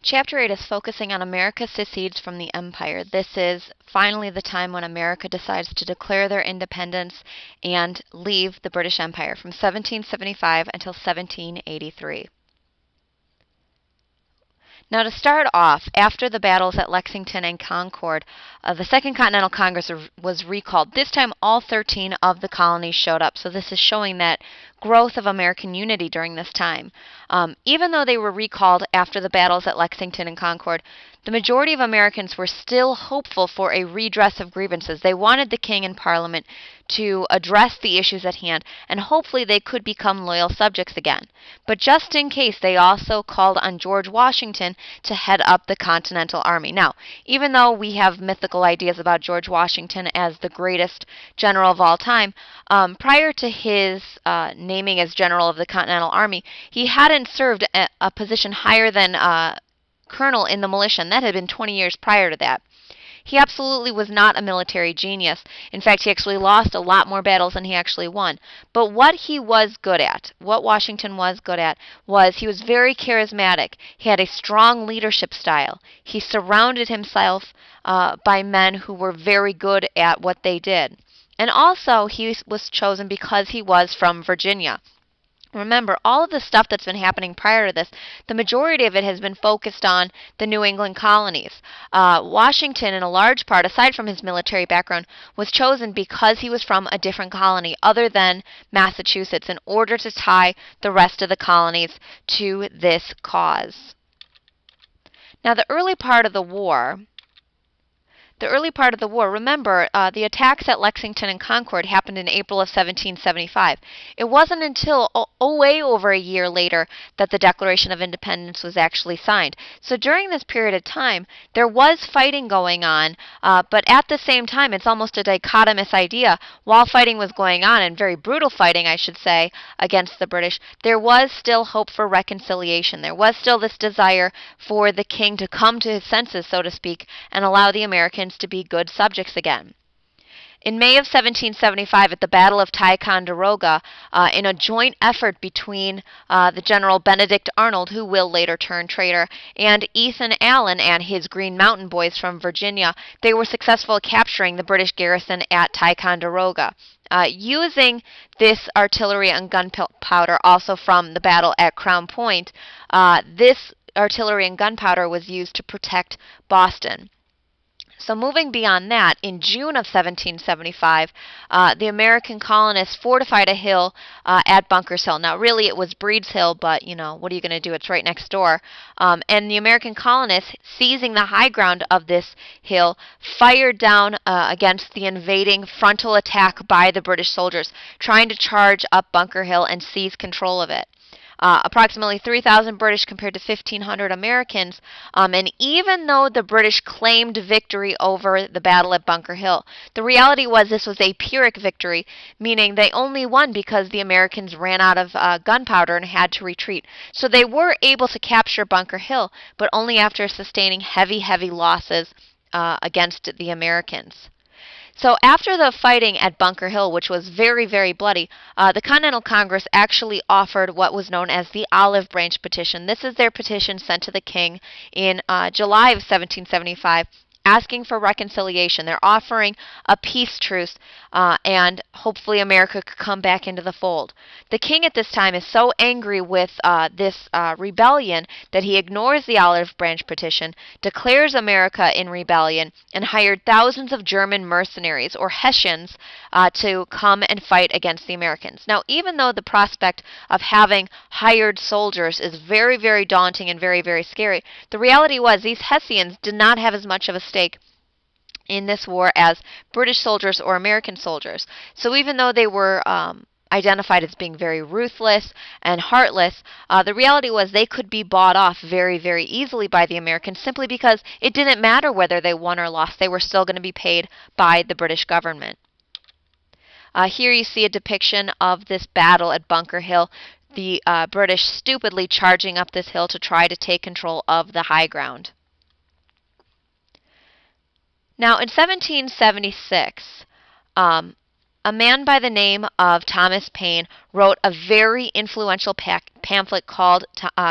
Chapter 8 is focusing on America secedes from the Empire. This is finally the time when America decides to declare their independence and leave the British Empire from 1775 until 1783. Now, to start off, after the battles at Lexington and Concord, the Second Continental Congress was recalled. This time, all 13 of the colonies showed up. So this is showing that growth of American unity during this time. Even though they were recalled after the battles at Lexington and Concord, the majority of Americans were still hopeful for a redress of grievances. They wanted the king and Parliament to address the issues at hand, and hopefully they could become loyal subjects again. But just in case, they also called on George Washington to head up the Continental Army. Now, even though we have mythical ideas about George Washington as the greatest general of all time, prior to his naming as general of the Continental Army, he hadn't served a position higher than colonel in the militia, and that had been 20 years prior to that. He absolutely was not a military genius. In fact, he actually lost a lot more battles than he actually won. But what he was good at, what Washington was good at, was he was very charismatic. He had a strong leadership style. He surrounded himself by men who were very good at what they did. And also, he was chosen because he was from Virginia. Remember, all of the stuff that's been happening prior to this, the majority of it has been focused on the New England colonies. Washington, in a large part, aside from his military background, was chosen because he was from a different colony other than Massachusetts in order to tie the rest of the colonies to this cause. Now, the early part of the war, remember, the attacks at Lexington and Concord happened in April of 1775. It wasn't until way over a year later that the Declaration of Independence was actually signed. So during this period of time, there was fighting going on, but at the same time, it's almost a dichotomous idea. While fighting was going on, and very brutal fighting, I should say, against the British, there was still hope for reconciliation. There was still this desire for the king to come to his senses, so to speak, and allow the Americans to be good subjects again. In May of 1775, at the Battle of Ticonderoga, in a joint effort between the General Benedict Arnold, who will later turn traitor, and Ethan Allen and his Green Mountain Boys from Virginia, they were successful at capturing the British garrison at Ticonderoga. Using this artillery and gunpowder also from the battle at Crown Point, this artillery and gunpowder was used to protect Boston. So moving beyond that, in June of 1775, the American colonists fortified a hill at Bunker's Hill. Now, really, it was Breed's Hill, but, what are you going to do? It's right next door. And the American colonists, seizing the high ground of this hill, fired down against the invading frontal attack by the British soldiers, trying to charge up Bunker Hill and seize control of it. Approximately 3,000 British compared to 1,500 Americans. And even though the British claimed victory over the battle at Bunker Hill, the reality was this was a Pyrrhic victory, meaning they only won because the Americans ran out of gunpowder and had to retreat. So they were able to capture Bunker Hill, but only after sustaining heavy losses against the Americans. So after the fighting at Bunker Hill, which was very bloody, the Continental Congress actually offered what was known as the Olive Branch Petition. This is their petition sent to the king in July of 1775, asking for reconciliation. They're offering a peace truce, and hopefully America could come back into the fold. The king at this time is so angry with this rebellion that he ignores the Olive Branch Petition, declares America in rebellion, and hired thousands of German mercenaries, or Hessians, to come and fight against the Americans. Now, even though the prospect of having hired soldiers is very daunting and very scary, the reality was these Hessians did not have as much of a stake in this war as British soldiers or American soldiers. So even though they were identified as being very ruthless and heartless, the reality was they could be bought off very easily by the Americans simply because it didn't matter whether they won or lost. They were still going to be paid by the British government. Here you see a depiction of this battle at Bunker Hill, the British stupidly charging up this hill to try to take control of the high ground. Now, in 1776, a man by the name of Thomas Paine wrote a very influential pamphlet called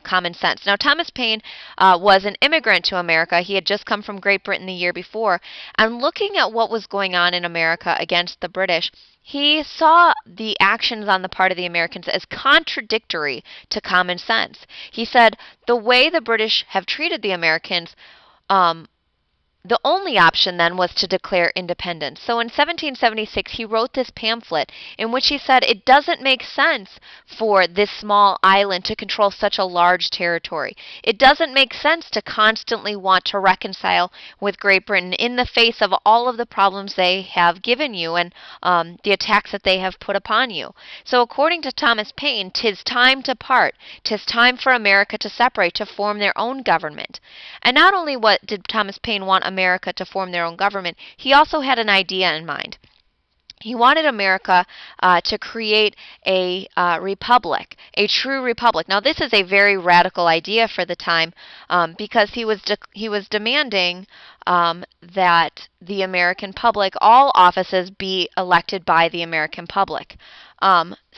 Common Sense. Now, Thomas Paine was an immigrant to America. He had just come from Great Britain the year before. And looking at what was going on in America against the British, he saw the actions on the part of the Americans as contradictory to common sense. He said, the way the British have treated the Americans, the only option then was to declare independence. So in 1776, he wrote this pamphlet in which he said it doesn't make sense for this small island to control such a large territory. It doesn't make sense to constantly want to reconcile with Great Britain in the face of all of the problems they have given you and the attacks that they have put upon you. So according to Thomas Paine, 'tis time to part. 'Tis time for America to separate, to form their own government. And not only what did Thomas Paine want America to form their own government, he also had an idea in mind. He wanted America to create a republic, a true republic. Now, this is a very radical idea for the time because he was demanding that the American public, all offices, be elected by the American public.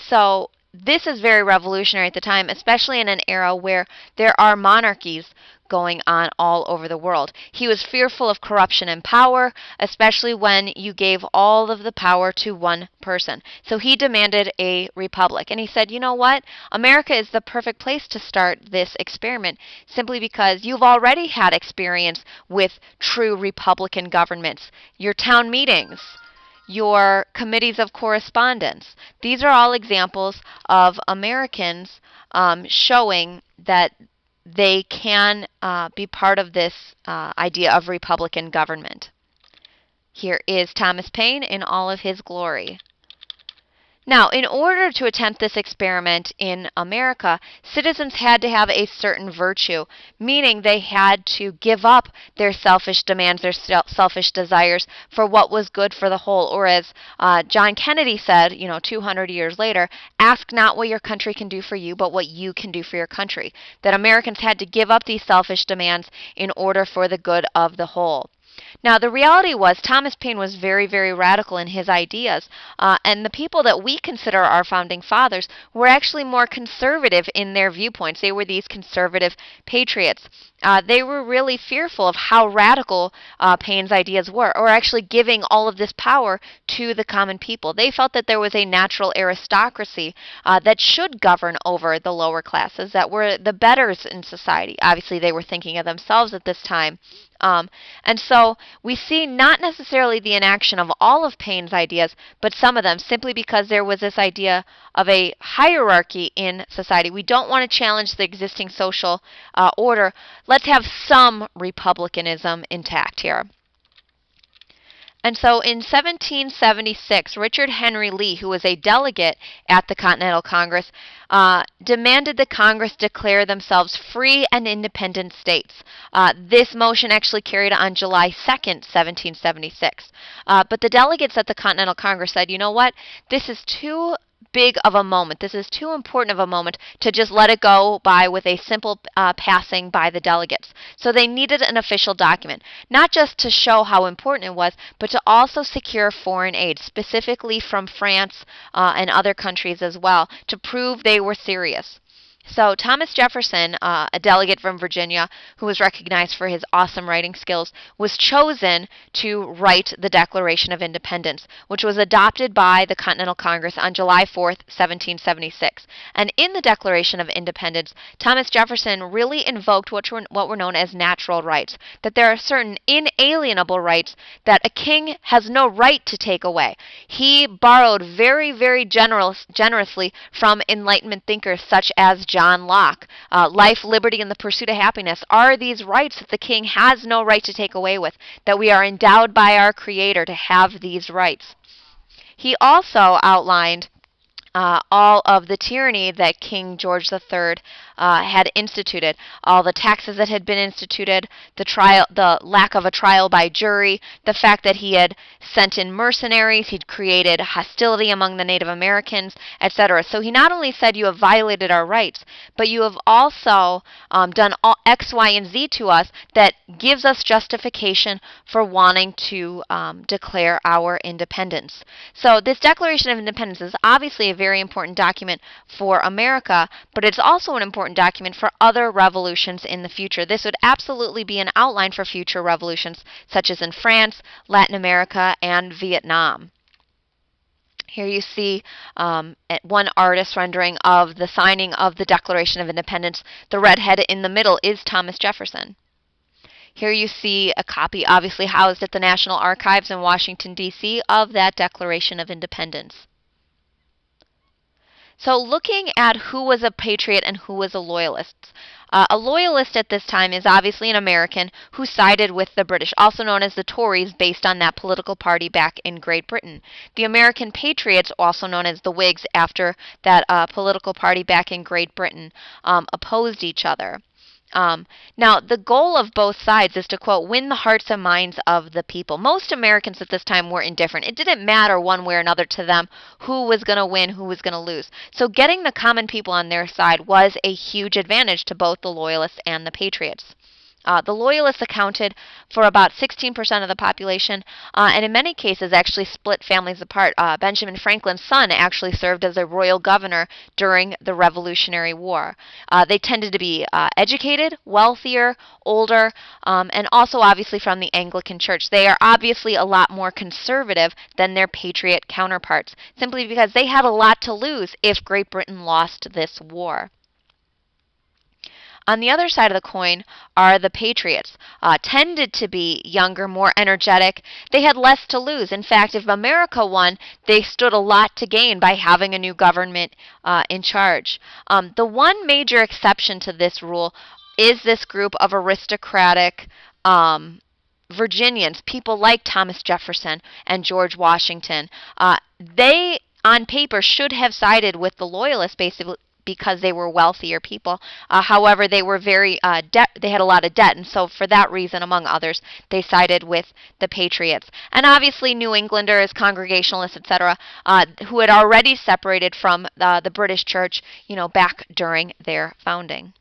So this is very revolutionary at the time, especially in an era where there are monarchies going on all over the world. He was fearful of corruption in power, especially when you gave all of the power to one person. So he demanded a republic. And he said, you know what? America is the perfect place to start this experiment simply because you've already had experience with true republican governments. Your town meetings, your committees of correspondence. These are all examples of Americans showing that they can be part of this idea of republican government. Here is Thomas Paine in all of his glory. Now, in order to attempt this experiment in America, citizens had to have a certain virtue, meaning they had to give up their selfish demands, their selfish desires for what was good for the whole. Or as John Kennedy said, 200 years later, ask not what your country can do for you, but what you can do for your country. That Americans had to give up these selfish demands in order for the good of the whole. Now, the reality was Thomas Paine was very, very radical in his ideas, and the people that we consider our founding fathers were actually more conservative in their viewpoints. They were these conservative patriots. They were really fearful of how radical Paine's ideas were, or actually giving all of this power to the common people. They felt that there was a natural aristocracy that should govern over the lower classes, that were the betters in society. Obviously, they were thinking of themselves at this time. And so we see not necessarily the inaction of all of Paine's ideas, but some of them, simply because there was this idea of a hierarchy in society. We don't want to challenge the existing social order. Let's have some republicanism intact here. And so in 1776, Richard Henry Lee, who was a delegate at the Continental Congress, demanded the Congress declare themselves free and independent states. This motion actually carried on July 2nd, 1776. But the delegates at the Continental Congress said, you know what, this is too big of a moment. This is too important of a moment to just let it go by with a simple passing by the delegates. So they needed an official document, not just to show how important it was, but to also secure foreign aid, specifically from France and other countries as well, to prove they were serious. So Thomas Jefferson, a delegate from Virginia who was recognized for his awesome writing skills, was chosen to write the Declaration of Independence, which was adopted by the Continental Congress on July 4th, 1776. And in the Declaration of Independence, Thomas Jefferson really invoked what were known as natural rights, that there are certain inalienable rights that a king has no right to take away. He borrowed very, very generously from Enlightenment thinkers such as John Locke. Life, liberty, and the pursuit of happiness are these rights that the king has no right to take away with, that we are endowed by our Creator to have these rights. He also outlined all of the tyranny that King George III had instituted, all the taxes that had been instituted, the lack of a trial by jury, the fact that he had sent in mercenaries, he'd created hostility among the Native Americans, etc. So he not only said, you have violated our rights, but you have also done all X, Y, and Z to us that gives us justification for wanting to declare our independence. So this Declaration of Independence is obviously a very important document for America, but it's also an important document for other revolutions in the future. This would absolutely be an outline for future revolutions, such as in France, Latin America, and Vietnam. Here you see one artist rendering of the signing of the Declaration of Independence. The redhead in the middle is Thomas Jefferson. Here you see a copy, obviously housed at the National Archives in Washington, D.C., of that Declaration of Independence. So looking at who was a patriot and who was a loyalist. A loyalist at this time is obviously an American who sided with the British, also known as the Tories, based on that political party back in Great Britain. The American patriots, also known as the Whigs, after that political party back in Great Britain, opposed each other. Now, the goal of both sides is to, quote, win the hearts and minds of the people. Most Americans at this time were indifferent. It didn't matter one way or another to them who was going to win, who was going to lose. So getting the common people on their side was a huge advantage to both the Loyalists and the Patriots. The Loyalists accounted for about 16% of the population, and in many cases actually split families apart. Benjamin Franklin's son actually served as a royal governor during the Revolutionary War. They tended to be educated, wealthier, older, and also obviously from the Anglican Church. They are obviously a lot more conservative than their Patriot counterparts, simply because they had a lot to lose if Great Britain lost this war. On the other side of the coin are the Patriots. Tended to be younger, more energetic. They had less to lose. In fact, if America won, they stood a lot to gain by having a new government in charge. The one major exception to this rule is this group of aristocratic Virginians, people like Thomas Jefferson and George Washington. They, on paper, should have sided with the Loyalists, basically, because they were wealthier people. However, they were they had a lot of debt, and so for that reason, among others, they sided with the Patriots. And obviously, New Englanders, Congregationalists, etc., who had already separated from the British Church, back during their founding.